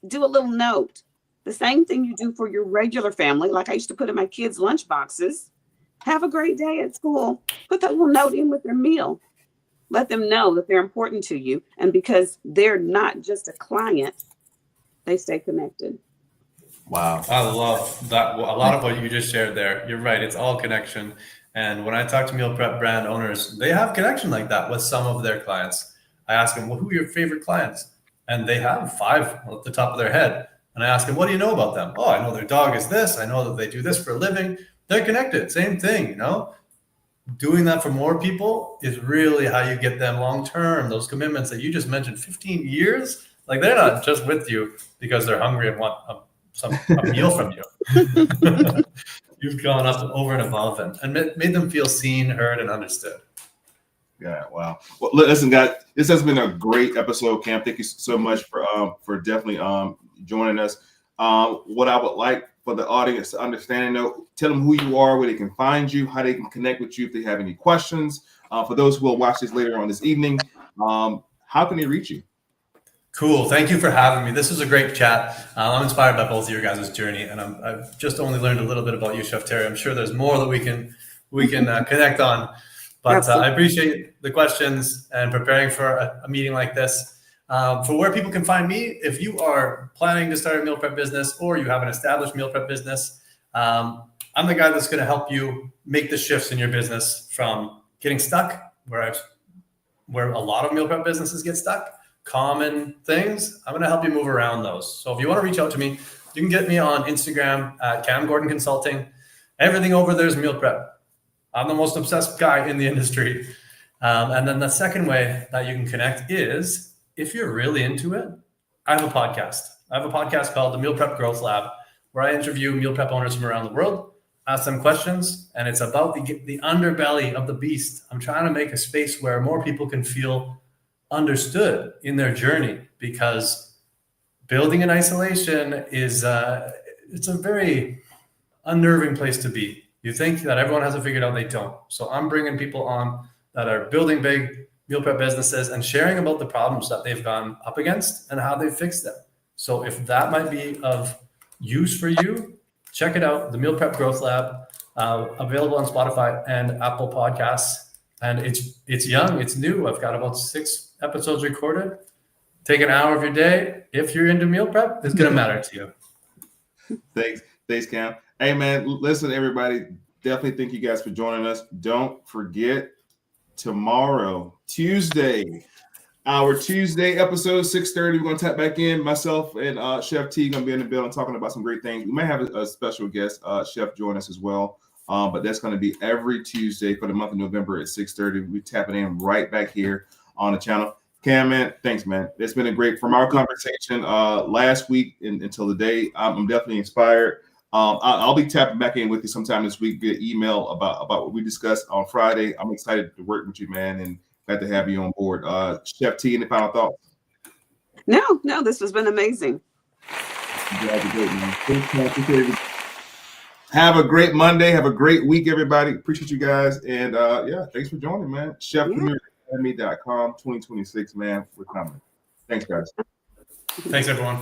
E: Do a little note. The same thing you do for your regular family, like I used to put in my kids' lunch boxes. Have a great day at school. Put that little note in with their meal. Let them know that they're important to you. And because they're not just a client, they stay connected.
F: Wow. I love that. A lot of what you just shared there. You're right. It's all connection. And when I talk to meal prep brand owners, they have connection like that with some of their clients. I ask them, well, who are your favorite clients? And they have 5 at the top of their head. And I ask them, what do you know about them? Oh, I know their dog is this. I know that they do this for a living. They're connected. Same thing, you know? Doing that for more people is really how you get them long-term, those commitments that you just mentioned, 15 years. Like they're not just with you because they're hungry and want a meal from you. You've gone up over and above and made them feel seen, heard, and understood.
D: Yeah, wow. Well, listen, guys, this has been a great episode, Cam. Thank you so much for definitely joining us. What I would like for the audience to understand, tell them who you are, where they can find you, how they can connect with you if they have any questions. For those who will watch this later on this evening, how can they reach you?
F: Cool. Thank you for having me. This was a great chat. I'm inspired by both of your guys' journey, and I've just only learned a little bit about you, Chef Terry. I'm sure there's more that we can connect on. But I appreciate the questions and preparing for a meeting like this. For where people can find me, if you are planning to start a meal prep business or you have an established meal prep business, I'm the guy that's going to help you make the shifts in your business from getting stuck, where a lot of meal prep businesses get stuck, common things. I'm going to help you move around those. So if you want to reach out to me, you can get me on Instagram at Cam Gordon Consulting. Everything over there is meal prep. I'm the most obsessed guy in the industry. And then the second way that you can connect is, if you're really into it, I have a podcast. I have a podcast called the Meal Prep Growth Lab, where I interview meal prep owners from around the world, ask them questions, and it's about the underbelly of the beast. I'm trying to make a space where more people can feel understood in their journey, because building in isolation is it's a very unnerving place to be. You think that everyone has it figured out, they don't. So I'm bringing people on that are building big meal prep businesses and sharing about the problems that they've gone up against and how they fixed them. So if that might be of use for you, check it out. The Meal Prep Growth Lab, available on Spotify and Apple Podcasts. And it's young, it's new. I've got about 6 episodes recorded. Take an hour of your day. If you're into meal prep, it's going to matter to you.
D: Thanks, Cam. Hey, man, listen, everybody, definitely thank you guys for joining us. Don't forget, tomorrow, Tuesday, our Tuesday episode, 6:30, we're going to tap back in. Myself and Chef T going to be in the building talking about some great things. We may have a special guest, Chef, join us as well. But that's going to be every Tuesday for the month of November at 6:30. We're tapping in right back here on the channel. Cam, man, thanks, man. It's been a great, from our conversation last week until today, I'm definitely inspired. I'll be tapping back in with you sometime this week via email about what we discussed on Friday. I'm excited to work with you, man, and glad to have you on board. Chef T, any final thoughts?
E: No, this has been amazing.
D: Glad to great, man. Thanks, man. Have a great Monday. Have a great week, everybody. Appreciate you guys. And yeah, thanks for joining, man. Chefpreneuracademy.com 2026, man. We're coming. Thanks, guys.
F: Thanks, everyone.